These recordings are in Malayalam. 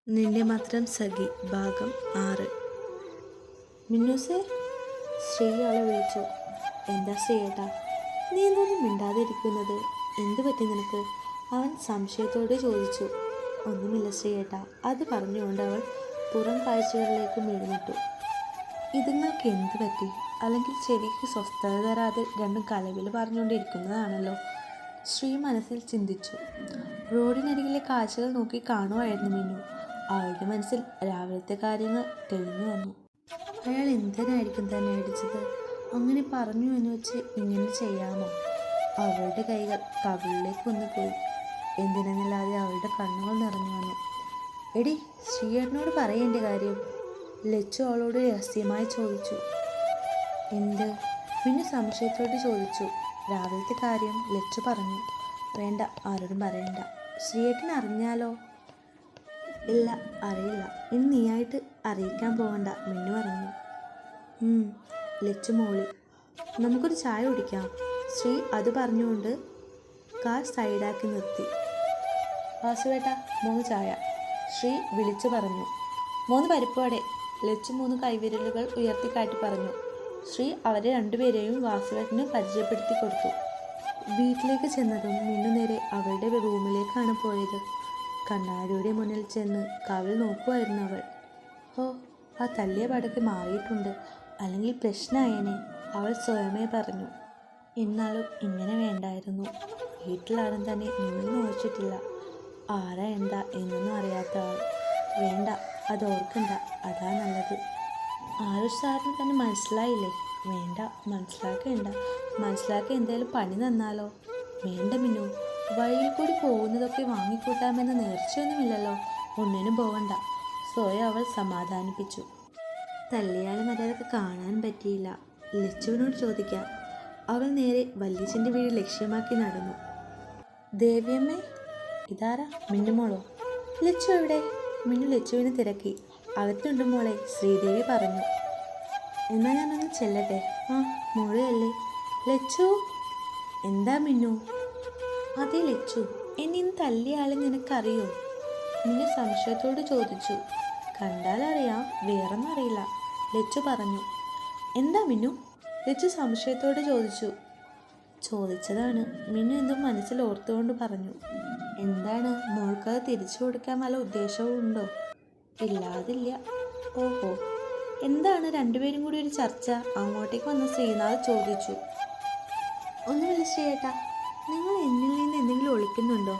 നിന്റെ മാത്രം സഖി ഭാഗം 6. മിന്നൂസേ, ശ്രീ അവളെ വിളിച്ചു. എന്താ ശ്രീയേട്ടാ, നീ എന്തൊന്നും മിണ്ടാതിരിക്കുന്നത്? എന്തു പറ്റി നിനക്ക്? അവൻ സംശയത്തോടെ ചോദിച്ചു. ഒന്നുമില്ല ശ്രീയേട്ടാ, അത് പറഞ്ഞുകൊണ്ട് അവൾ പുറം കാഴ്ചകളിലേക്ക് മിഴുന്നിട്ടു. ഇതുങ്ങൾക്ക് എന്തു പറ്റി? അല്ലെങ്കിൽ ചെവിക്ക് സ്വസ്ഥത തരാതെ രണ്ടും കലവിൽ പറഞ്ഞുകൊണ്ടിരിക്കുന്നതാണല്ലോ. ശ്രീ മനസ്സിൽ ചിന്തിച്ചു. റോഡിനരികിലെ കാഴ്ചകൾ നോക്കി കാണുമായിരുന്നു മിന്നു. അവളുടെ മനസ്സിൽ രാവിലത്തെ കാര്യങ്ങൾ തെളിഞ്ഞു വന്നു. അയാൾ എന്തിനായിരിക്കും തന്നെ അടിച്ചത്? അങ്ങനെ പറഞ്ഞു എന്ന് വെച്ച് ഇങ്ങനെ ചെയ്യാമോ? അവളുടെ കൈകൾ കവിളിലേക്ക് ഒന്ന് പോയി. എന്തിനെന്നില്ലാതെ അവളുടെ കണ്ണുകൾ നിറഞ്ഞു വന്നു. എടി, ശ്രീയേട്ടനോട് പറയേണ്ട കാര്യം, ലച്ചു അവളോട് രഹസ്യമായി ചോദിച്ചു. എന്ത്? മിന്നു സംശയത്തോട് ചോദിച്ചു. രാവിലത്തെ കാര്യം ലച്ചു പറഞ്ഞു. വേണ്ട, ആരോടും പറയണ്ട. ശ്രീയേട്ടൻ അറിഞ്ഞാലോ? ഇല്ല, അറിയില്ല. ഇനി നീയായിട്ട് അറിയിക്കാൻ പോകണ്ട, മിന്നു പറഞ്ഞു. ലച്ചു മോളി. നമുക്കൊരു ചായ കുടിക്കാം. ശ്രീ അത് പറഞ്ഞുകൊണ്ട് കാർ സൈഡാക്കി നിർത്തി. വാസുവേട്ട, 3 ചായ, ശ്രീ വിളിച്ചു പറഞ്ഞു. 3 പരിപ്പുവട. ലച്ചു 3 കൈവിരലുകൾ ഉയർത്തിക്കാട്ടി പറഞ്ഞു. ശ്രീ അവരെ രണ്ടുപേരെയും വാസുവേട്ടന് പരിചയപ്പെടുത്തി കൊടുത്തു. വീട്ടിലേക്ക് ചെന്നതും മിന്നു നേരെ അവളുടെ റൂമിലേക്കാണ് പോയത്. കണ്ണാടിയുടെ മുന്നിൽ ചെന്ന് കവിൾ നോക്കുമായിരുന്നു അവൾ. ഓ, ആ തല്ലിയ പടക്ക് മാറിയിട്ടുണ്ട്, അല്ലെങ്കിൽ പ്രശ്നമായേനെ, അവൾ സ്വയമേ പറഞ്ഞു. എന്നാലും ഇങ്ങനെ വേണ്ടായിരുന്നു. വീട്ടിലാരും തന്നെ നിന്നും ഓർച്ചിട്ടില്ല. ആരാ എന്താ എന്നൊന്നും അറിയാത്ത ആൾ. വേണ്ട, അത് ഓർക്കണ്ട, അതാ നല്ലത്. ആരുഷ് സാറിന് തന്നെ മനസ്സിലായില്ലേ? വേണ്ട, മനസ്സിലാക്കി എന്തായാലും പണി തന്നാലോ? വേണ്ട മിന്നു, വഴിയിൽ കൂടി പോകുന്നതൊക്കെ വാങ്ങിക്കൂട്ടാമെന്ന നേർച്ചയൊന്നുമില്ലല്ലോ. ഒന്നിനും പോവണ്ട, സ്വയം അവൾ സമാധാനിപ്പിച്ചു. തല്ലിയാലും അതൊക്കെ കാണാൻ പറ്റിയില്ല. ലച്ചുവിനോട് ചോദിക്കാം. അവൾ നേരെ വല്യച്ഛൻ്റെ വീട് ലക്ഷ്യമാക്കി നടന്നു. ദേവിയമ്മേ, ഇതാരാ? മിന്നുമോളോ? ലച്ചു എവിടെ? മിന്നു ലച്ചുവിനെ തിരക്കി. അകത്തുണ്ട് മോളെ, ശ്രീദേവി പറഞ്ഞു. എന്നാൽ ഞാനൊന്ന് ചെല്ലട്ടെ. ആ, മോളെയല്ലേ? ലച്ചു. എന്താ മിന്നു? അതെ ലച്ചു, എന്നെ ഇന്ന് തല്ലിയ ആളെ നിനക്കറിയോ? മിന്നു സംശയത്തോട് ചോദിച്ചു. കണ്ടാലറിയാം, വേറൊന്നും അറിയില്ല, ലച്ചു പറഞ്ഞു. എന്താ മിന്നു? ലച്ചു സംശയത്തോട് ചോദിച്ചു. ചോദിച്ചതാണ്, മിന്നു എന്തോ മനസ്സിൽ ഓർത്തുകൊണ്ട് പറഞ്ഞു. എന്താണ്, മോൾക്കത് തിരിച്ചു കൊടുക്കാൻ വല്ല ഉദ്ദേശവും ഉണ്ടോ? ഇല്ലാതില്ല. ഓഹോ, എന്താണ് രണ്ടുപേരും കൂടി ഒരു ചർച്ച? അങ്ങോട്ടേക്ക് വന്ന ശ്രീനാഥ് ചോദിച്ചു. ഒന്നുമില്ല ശ്രീയേട്ടാ, നിങ്ങൾ എന്നിൽ നിന്ന് എന്തെങ്കിലും ഒളിക്കുന്നുണ്ടോ?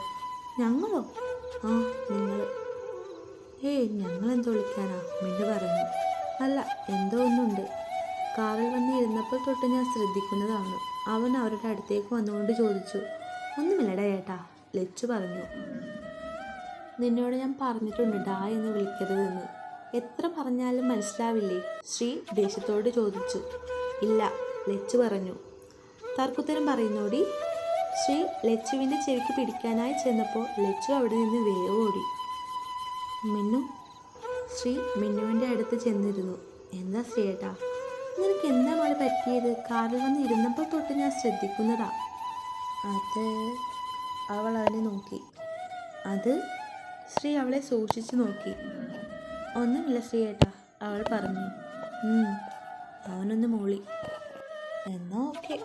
ഞങ്ങളോ? ആ, നിങ്ങൾ. ഞങ്ങളെന്തോ ഒളിക്കാനാ? മിന്നു പറഞ്ഞു. അല്ല, എന്തോ ഒന്നുണ്ട്. കാറിൽ വന്ന് ഇരുന്നപ്പോൾ തൊട്ട് ഞാൻ ശ്രദ്ധിക്കുന്നതാണ്. അവൻ അവരുടെ അടുത്തേക്ക് വന്നുകൊണ്ട് ചോദിച്ചു. ഒന്നുമില്ലടാ ഏട്ടാ, ലച്ചു പറഞ്ഞു. നിന്നോട് ഞാൻ പറഞ്ഞിട്ടുണ്ട് ഡാ എന്ന് വിളിക്കരുതെന്ന്. എത്ര പറഞ്ഞാലും മനസ്സിലാവില്ലേ? ശ്രീ ദേഷ്യത്തോട് ചോദിച്ചു. ഇല്ല, ലച്ചു പറഞ്ഞു. തർക്കുത്തരം പറയുന്നോടി? ശ്രീ ലച്ചുവിൻ്റെ ചെവിക്ക് പിടിക്കാനായി ചെന്നപ്പോൾ ലച്ചു അവിടെ നിന്ന് വേഗോടി. മിന്നു. ശ്രീ മിന്നുവിൻ്റെ അടുത്ത് ചെന്നിരുന്നു. എന്താ ശ്രീയേട്ടാ, നിനക്ക് എന്താ മോളെ പറ്റിയത്? കാറിൽ വന്ന് ഇരുന്നപ്പോൾ തൊട്ട് ഞാൻ ശ്രദ്ധിക്കുന്നതാ. അത്? അവൾ അവനെ നോക്കി. അത്? ശ്രീ അവളെ സൂക്ഷിച്ചു നോക്കി. ഒന്നുമില്ല ശ്രീയേട്ടാ, അവൾ പറഞ്ഞു. അവനൊന്ന് മൂളി. എന്നാ ഓക്കെ.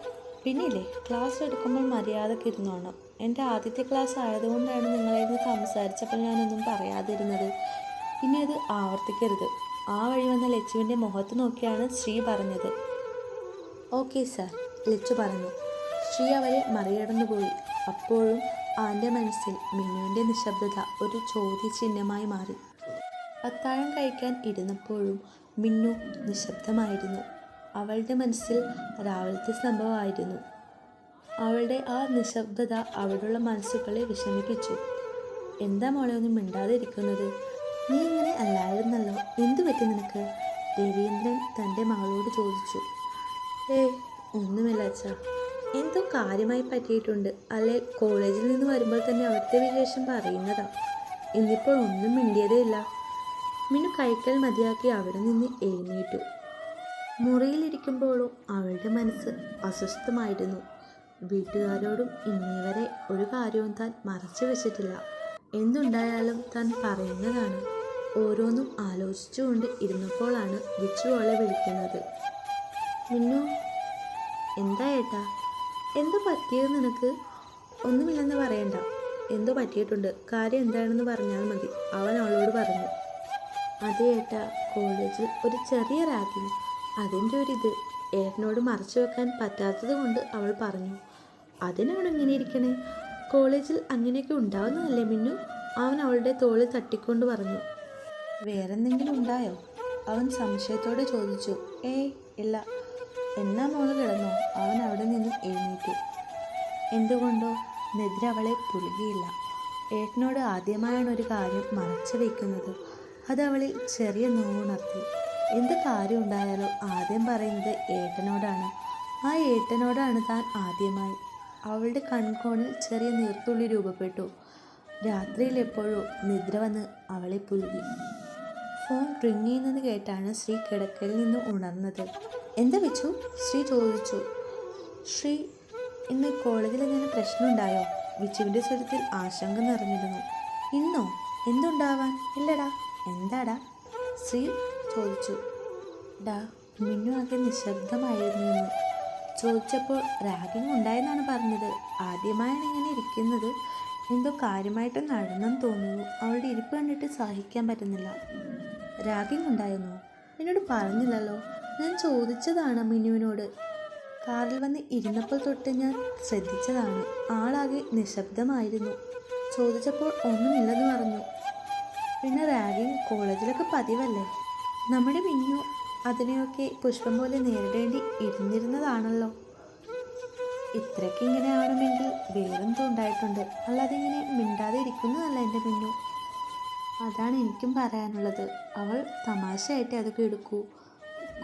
പിന്നില്ലേ, ക്ലാസ് എടുക്കുമ്പോൾ മര്യാദക്ക് ഇരുന്നോണം. എൻ്റെ ആദ്യത്തെ ക്ലാസ് ആയതുകൊണ്ടാണ് നിങ്ങളായിരുന്നു സംസാരിച്ചപ്പോൾ ഞാനൊന്നും പറയാതിരുന്നത്. ഇനി അത് ആവർത്തിക്കരുത്. ആ വഴി വന്ന ലച്ചുവിൻ്റെ മുഖത്ത് നോക്കിയാണ് ശ്രീ പറഞ്ഞത്. ഓക്കെ സാർ, ലച്ചു പറഞ്ഞു. ശ്രീ അവരെ മറികടന്നു പോയി. അപ്പോഴും അവൻ്റെ മനസ്സിൽ മിന്നുവിൻ്റെ നിശബ്ദത ഒരു ചോദ്യചിഹ്നമായി മാറി. അത്താഴം കഴിക്കാൻ ഇരുന്നപ്പോഴും മിന്നു നിശബ്ദമായിരുന്നു. അവളുടെ മനസ്സിൽ രാവിലത്തെ സംഭവമായിരുന്നു. അവളുടെ ആ നിശബ്ദത അവിടെയുള്ള മനസ്സുകളെ വിഷമിപ്പിച്ചു. എന്താ മോളെ ഒന്നും മിണ്ടാതെ ഇരിക്കുന്നത്? നീ ഇങ്ങനെ അല്ലായിരുന്നല്ലോ, എന്തു പറ്റി നിനക്ക്? രവീന്ദ്രൻ തൻ്റെ മകളോട് ചോദിച്ചു. ഒന്നുമില്ല അച്ഛാ, എന്തോ കാര്യമായി പറ്റിയിട്ടുണ്ട്. അല്ലെ, കോളേജിൽ നിന്ന് വരുമ്പോൾ തന്നെ അവിടുത്തെ വിശേഷം പറയുന്നതാ. ഇന്നിപ്പോൾ ഒന്നും മിണ്ടിയതേ ഇല്ല. മിന്നു കഴിക്കൽ മതിയാക്കി അവിടെ നിന്ന് എഴുന്നേറ്റു. മുറിയിലിരിക്കുമ്പോഴും അവളുടെ മനസ്സ് അസ്വസ്ഥമായിരുന്നു. വീട്ടുകാരോടും ഇന്നേവരെ ഒരു കാര്യവും താൻ മറച്ചു വെച്ചിട്ടില്ല. എന്തുണ്ടായാലും താൻ പറയുന്നതാണ്. ഓരോന്നും ആലോചിച്ചുകൊണ്ട് ഇരുന്നപ്പോഴാണ് വിച്ചു അവളെ വിളിക്കുന്നത്. മിന്നു, എന്താ ഏട്ടാ? എന്താ പറ്റിയത് നിനക്ക്? ഒന്നുമില്ലെന്ന് പറയണ്ട. എന്തോ പറ്റിയിട്ടുണ്ട്, കാര്യം എന്താണെന്ന് പറഞ്ഞാൽ മതി, അവൻ അവളോട് പറഞ്ഞു. അതെ ഏട്ടാ, കോളേജിൽ ഒരു ചെറിയ റാഗിങ്, അതിൻ്റെ ഒരിത് ഏട്ടനോട് മറച്ചു വെക്കാൻ പറ്റാത്തത് കൊണ്ട് അവൾ പറഞ്ഞു. അതിനവിടെ ഇങ്ങനെ ഇരിക്കണേ? കോളേജിൽ അങ്ങനെയൊക്കെ ഉണ്ടാവുന്നതല്ലേ മിന്നു? അവൻ അവളുടെ തോളിൽ തട്ടിക്കൊണ്ട് പറഞ്ഞു. വേറെന്തെങ്കിലും ഉണ്ടായോ? അവൻ സംശയത്തോടെ ചോദിച്ചു. ഏയ് ഇല്ല. എന്നാ മോള് കിടന്നോ? അവൻ അവിടെ നിന്നും എഴുന്നേറ്റു. എന്തുകൊണ്ടോ നിദ്ര അവളെ പുലുകിയില്ല. ഏട്ടനോട് ആദ്യമായാണ് ഒരു കാര്യം മറച്ചു വയ്ക്കുന്നത്. അത് അവളിൽ ചെറിയ നോവുണർത്തി. എന്ത് കാര്യം ഉണ്ടായാലോ ആദ്യം പറയുന്നത് ഏട്ടനോടാണ്. ആ ഏട്ടനോടാണ് താൻ ആദ്യമായി. അവളുടെ കൺകോണിൽ ചെറിയ നീർത്തുള്ളി രൂപപ്പെട്ടു. രാത്രിയിൽ എപ്പോഴോ നിദ്ര വന്ന് അവളെ പുലുകി. ഫോൺ റിങ് ചെയ്യുന്നത് കേട്ടാണ് ശ്രീ കിടക്കയിൽ നിന്ന് ഉണർന്നത്. എന്താ വെച്ചു? ശ്രീ ചോദിച്ചു. ശ്രീ, ഇന്ന് കോളേജിൽ എന്തെങ്കിലും പ്രശ്നമുണ്ടായോ? വിച്ചുവിൻ്റെ സ്വരത്തിൽ ആശങ്ക നിറഞ്ഞിരുന്നു. ഇന്നോ? എന്തുണ്ടാവാൻ? ഇല്ലടാ. എന്താടാ? ശ്രീ ചോദിച്ചു. ഡാ, മിന്നു ആകെ നിശബ്ദമായിരുന്നു എന്ന് ചോദിച്ചപ്പോൾ റാഗിങ് ഉണ്ടായെന്നാണ് പറഞ്ഞത്. ആദ്യമായാണ് ഇങ്ങനെ ഇരിക്കുന്നത്. എന്തോ കാര്യമായിട്ട് നടന്നെന്ന് തോന്നുന്നു. അവളുടെ ഇരിപ്പ് കണ്ടിട്ട് സഹിക്കാൻ പറ്റുന്നില്ല. റാഗിങ് ഉണ്ടായിരുന്നോ? എന്നോട് പറഞ്ഞില്ലല്ലോ. ഞാൻ ചോദിച്ചതാണ് മിന്നുവിനോട്. കാറിൽ വന്ന് ഇരുന്നപ്പോൾ തൊട്ട് ഞാൻ ശ്രദ്ധിച്ചതാണ്. ആളാകെ നിശബ്ദമായിരുന്നു. ചോദിച്ചപ്പോൾ ഒന്നുമില്ലെന്ന് പറഞ്ഞു. പിന്നെ റാഗിങ് കോളേജിലൊക്കെ പതിവല്ലേ? നമ്മുടെ മിന്നു അതിനെയൊക്കെ പുഷ്പം പോലെ നേരിടേണ്ടി ഇരുന്നിരുന്നതാണല്ലോ. ഇത്രയ്ക്ക് ഇങ്ങനെ ആവണമെങ്കിൽ വേറെന്തോ ഉണ്ടായിട്ടുണ്ട്. അല്ലാതെ ഇങ്ങനെ മിണ്ടാതെ ഇരിക്കുന്നതല്ല എൻ്റെ മിന്നു. അതാണ് എനിക്കും പറയാനുള്ളത്. അവൾ തമാശയായിട്ട് അതൊക്കെ എടുക്കൂ.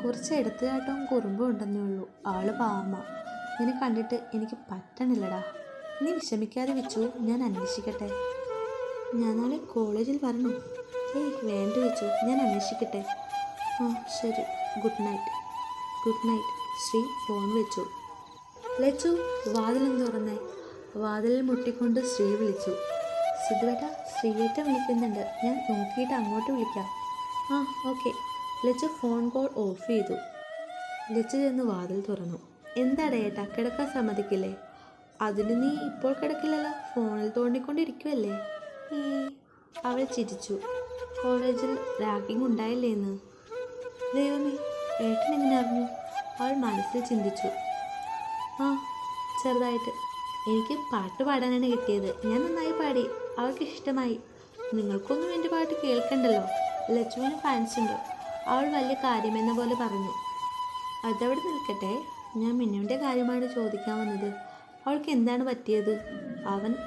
കുറച്ച് എടുത്തുകാട്ടവും കുറുമ്പും ഉണ്ടെന്നേ ഉള്ളൂ. ആള് പാവമ്മ. നിന്നെ കണ്ടിട്ട് എനിക്ക് പറ്റണില്ലടാ. നീ വിഷമിക്കാതെ വെച്ചു, ഞാൻ അന്വേഷിക്കട്ടെ. ഞാൻ നാളെ കോളേജിൽ വരണോ? ഏയ് വേണ്ട വെച്ചു, ഞാൻ അന്വേഷിക്കട്ടെ. ആ ശരി, good night. Good night. Shri phone വെച്ചു. ലച്ചു, വാതിലൊന്ന് തുറന്നേ. വാതിലിൽ മുട്ടിക്കൊണ്ട് ശ്രീ വിളിച്ചു. സിദ്ധുവേട്ട, ശ്രീയേട്ട വിളിക്കുന്നുണ്ട്. ഞാൻ നോക്കിയിട്ട് അങ്ങോട്ട് വിളിക്കാം. ആ okay. Lachu phone call of ചെയ്തു. ലച്ചു ചെന്ന് വാതിൽ തുറന്നു. എന്താടാ ഏട്ടാ, കിടക്കാൻ സമ്മതിക്കില്ലേ? അതിന് നീ ഇപ്പോൾ കിടക്കില്ലല്ലോ, ഫോണിൽ തോണ്ടിക്കൊണ്ടിരിക്കുമല്ലേ? ഈ അവൾ ചിരിച്ചു. കോളേജിൽ റാഗിങ് ഉണ്ടായില്ലേ എന്ന്? ദൈവമേ, ഏട്ടൻ എങ്ങനെ അറിഞ്ഞു? അവൾ മനസ്സിൽ ചിന്തിച്ചു. ആ ചെറുതായിട്ട്. എനിക്ക് പാട്ട് പാടാനാണ് കിട്ടിയത്. ഞാൻ നന്നായി പാടി. അവൾക്ക് ഇഷ്ടമായി. നിങ്ങൾക്കൊന്നും എൻ്റെ പാട്ട് കേൾക്കണ്ടല്ലോ. ലച്ചുവിന് ഫാൻസ് ഉണ്ട്. അവൾ വലിയ കാര്യമെന്ന പോലെ പറഞ്ഞു. അതവിടെ നിൽക്കട്ടെ, ഞാൻ മിന്നുവിൻ്റെ കാര്യമാണ് ചോദിക്കാൻ വന്നത്. അവൾക്ക് എന്താണ് പറ്റിയത്?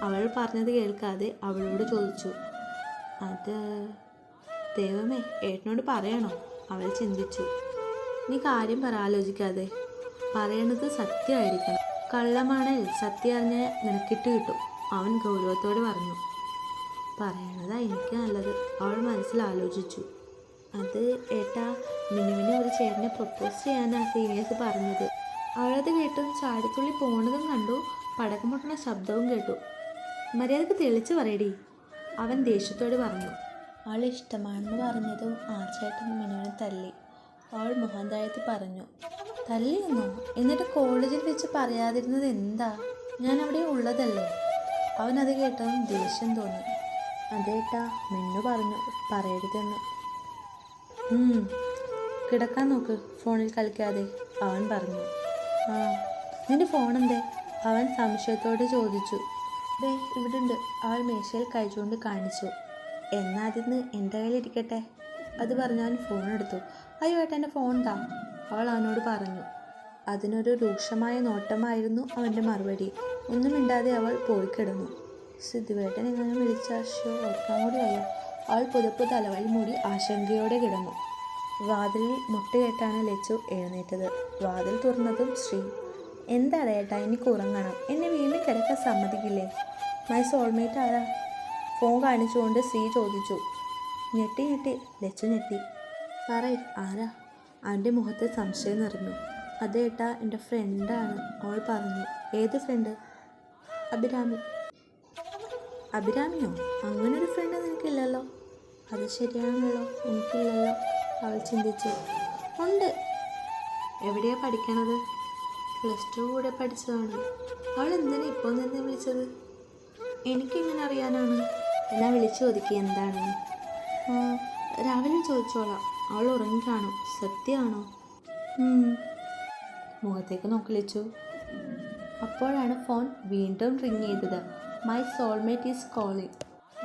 അവൾ പറഞ്ഞത് കേൾക്കാതെ അവളോട് ചോദിച്ചു. അത് ദൈവമേ, ഏട്ടനോട് പറയണോ? അവൾ ചിന്തിച്ചു. നീ കാര്യം ആലോചിക്കാതെ. പറയണത് സത്യമായിരിക്കണം. കള്ളമാണെങ്കിൽ സത്യം അറിഞ്ഞാൽ നിനക്കിട്ട് കിട്ടും. അവൻ ഗൗരവത്തോടെ പറഞ്ഞു. പറയണതാ എനിക്ക് നല്ലത്, അവൾ മനസ്സിൽ ആലോചിച്ചു. അത് ഏട്ടാ, മിനുവിനെ ഒരു ചേട്ടനെ പ്രപ്പോസ് ചെയ്യാനാണ് സീനിയേഴ്സ് പറഞ്ഞത്. അവളത് കേട്ടും ചാടിത്തുള്ളി പോണതും കണ്ടു. പടക്കം പൊട്ടുന്ന ശബ്ദവും കേട്ടു. മര്യാദക്ക് തെളിച്ച് പറയടി, അവൻ ദേഷ്യത്തോട് പറഞ്ഞു. അവൾ ഇഷ്ടമാണെന്ന് പറഞ്ഞതും ആ ചേട്ടൻ മിനുവിനെ തല്ലി. അവൾ മുഖം താഴ്ത്തി പറഞ്ഞു. തല്ലിയെന്നോ? എന്നിട്ട് കോളേജിൽ വെച്ച് പറയാതിരുന്നത് എന്താ? ഞാൻ അവിടെ ഉള്ളതല്ലേ? അവനത് കേട്ടതും ദേഷ്യം തോന്നി. അതേട്ടാ, മിന്നു പറഞ്ഞു പറയരുതെന്ന്. കിടക്കാൻ നോക്ക്, ഫോണിൽ കളിക്കാതെ, അവൻ പറഞ്ഞു. ആ, നിന്റെ ഫോൺ എന്തേ? അവൻ സംശയത്തോടെ ചോദിച്ചു. ദേ ഇവിടെ ഉണ്ട്. അവൾ മേശയിൽ കഴിച്ചുകൊണ്ട് കാണിച്ചു. എന്നാ അതിന്ന് എൻ്റെ കയ്യിലിരിക്കട്ടെ. അത് പറഞ്ഞ് അവൻ ഫോൺ എടുത്തു. അയ്യോ ഏട്ടാ, എൻ്റെ ഫോൺ താ, അവൾ അവനോട് പറഞ്ഞു. അതിനൊരു രൂക്ഷമായ നോട്ടമായിരുന്നു അവൻ്റെ മറുപടി. ഒന്നും മിണ്ടാതെ അവൾ പോയി കിടന്നു. സിദ്ധുവേട്ടൻ എങ്ങനെ വിളിച്ചാൽ ഓർക്കാൻ കൂടി വയ്യ. അവൾ പുതപ്പ് തലവഴി മൂടി ആശങ്കയോടെ കിടന്നു. വാതിലിൽ മുട്ടുകേട്ടാണ് ലച്ചു എഴുന്നേറ്റത്. വാതിൽ തുറന്നതും ശ്രീ. എന്താണ് ഏട്ടാ, എനിക്ക് ഉറങ്ങണം. എന്നെ വീണ്ടും കിടക്കാൻ സമ്മതിക്കില്ലേ? മൈ സോൾമേറ്റ് ആരാ? ഫോൺ കാണിച്ചുകൊണ്ട് ശ്രീ ചോദിച്ചു. ഞെട്ടി ലച്ചു ഞെട്ടി. പറയ്, ആരാ? അവൻ്റെ മുഖത്ത് സംശയം നിറഞ്ഞു. അതേട്ടാ, എൻ്റെ ഫ്രണ്ടാണ്, അവൾ പറഞ്ഞു. ഏത് ഫ്രണ്ട്? അഭിരാമി. അഭിരാമിയോ? അങ്ങനൊരു ഫ്രണ്ട് നിനക്കില്ലല്ലോ. അത് ശരിയാണല്ലോ, എനിക്കില്ലല്ലോ, അവൾ ചിന്തിച്ചു. ഉണ്ട്. എവിടെയാണ് പഠിക്കണത്? +2 കൂടെ പഠിച്ചതാണ്. അവൾ എന്തിനാ ഇപ്പോൾ നിന്നെ വിളിച്ചത്? എനിക്കെങ്ങനെ അറിയാനാണ്? എന്നാ വിളിച്ചു ചോദിക്കുക എന്താണെന്ന്. രാവിലെ ചോദിച്ചോളാം. അവൾ ഉറങ്ങിക്കാണും. സത്യമാണോ? മുഖത്തേക്ക് നോക്കി വിളിച്ചു. അപ്പോഴാണ് ഫോൺ വീണ്ടും റിങ് ചെയ്തത്. My soulmate is calling.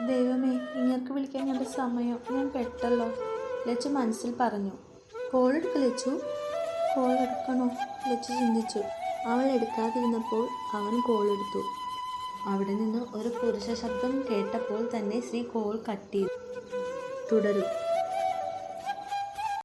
ദൈവമേ, ഇങ്ങക്ക് വിളിക്കാൻ കണ്ട സമയം, ഞാൻ പെട്ടല്ലോ, ലച്ചു മനസ്സിൽ പറഞ്ഞു. കോൾ എടുക്ക ലച്ചു. കോൾ എടുക്കണോ? ലച്ചു ചിന്തിച്ചു. അവൾ എടുക്കാതിരുന്നപ്പോൾ അവൻ കോൾ എടുത്തു. അവിടെ നിന്ന് ഒരു പുരുഷ ശബ്ദം കേട്ടപ്പോൾ തന്നെ ശ്രീ കോൾ കട്ട് ചെയ്തു. തുടരും.